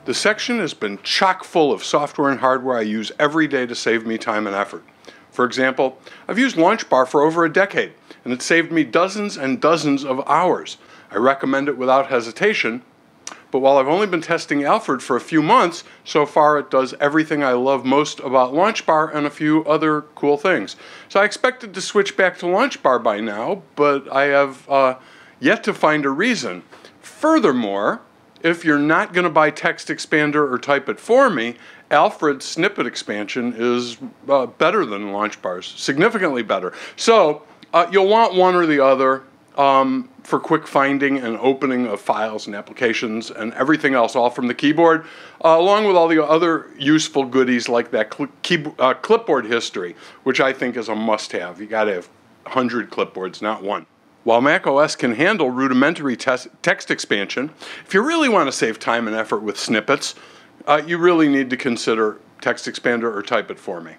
The section has been chock full of software and hardware I use every day to save me time and effort. For example, I've used LaunchBar for over a decade, and it saved me dozens and dozens of hours. I recommend it without hesitation, but while I've only been testing Alfred for a few months, so far it does everything I love most about LaunchBar and a few other cool things. So I expected to switch back to LaunchBar by now, but I have yet to find a reason. Furthermore, if you're not going to buy Text Expander or Type It For Me, Alfred's snippet expansion is better than LaunchBar's, significantly better. So you'll want one or the other for quick finding and opening of files and applications and everything else, all from the keyboard, along with all the other useful goodies like that clipboard history, which I think is a must-have. You got to have 100 clipboards, not one. While macOS can handle rudimentary text expansion, if you really want to save time and effort with snippets, you really need to consider Text Expander or Type It For Me.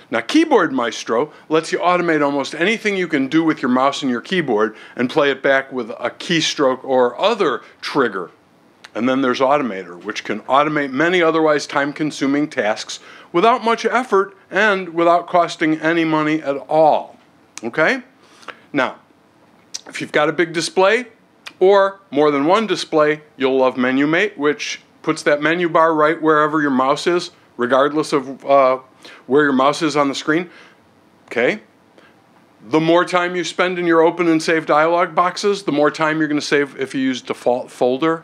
Now, Keyboard Maestro lets you automate almost anything you can do with your mouse and your keyboard and play it back with a keystroke or other trigger. And then there's Automator, which can automate many otherwise time-consuming tasks without much effort and without costing any money at all. Okay? Now, if you've got a big display or more than one display, you'll love MenuMate, which puts that menu bar right wherever your mouse is, regardless of where your mouse is on the screen. Okay? The more time you spend in your open and save dialog boxes, the more time you're going to save if you use default folder.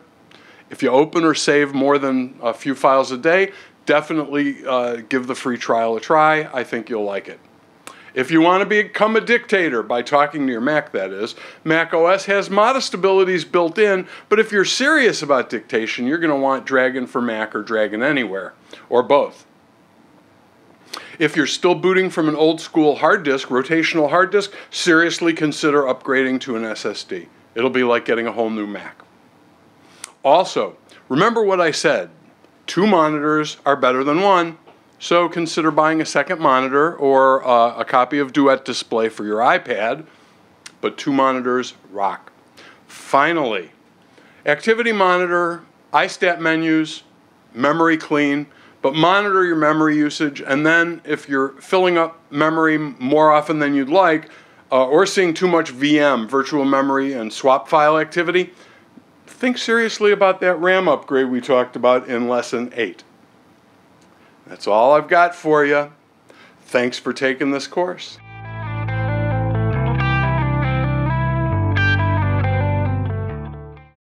If you open or save more than a few files a day, definitely give the free trial a try. I think you'll like it. If you want to become a dictator by talking to your Mac, that is, Mac OS has modest abilities built in, but if you're serious about dictation, you're going to want Dragon for Mac or Dragon Anywhere, or both. If you're still booting from an old school hard disk, rotational hard disk, seriously consider upgrading to an SSD. It'll be like getting a whole new Mac. Also, remember what I said, 2 monitors are better than 1. So consider buying a second monitor or a copy of Duet Display for your iPad, but 2 monitors rock. Finally, Activity Monitor, iStat menus, memory clean, but monitor your memory usage, and then if you're filling up memory more often than you'd like, or seeing too much VM, virtual memory, and swap file activity, think seriously about that RAM upgrade we talked about in Lesson 8. That's all I've got for you. Thanks for taking this course.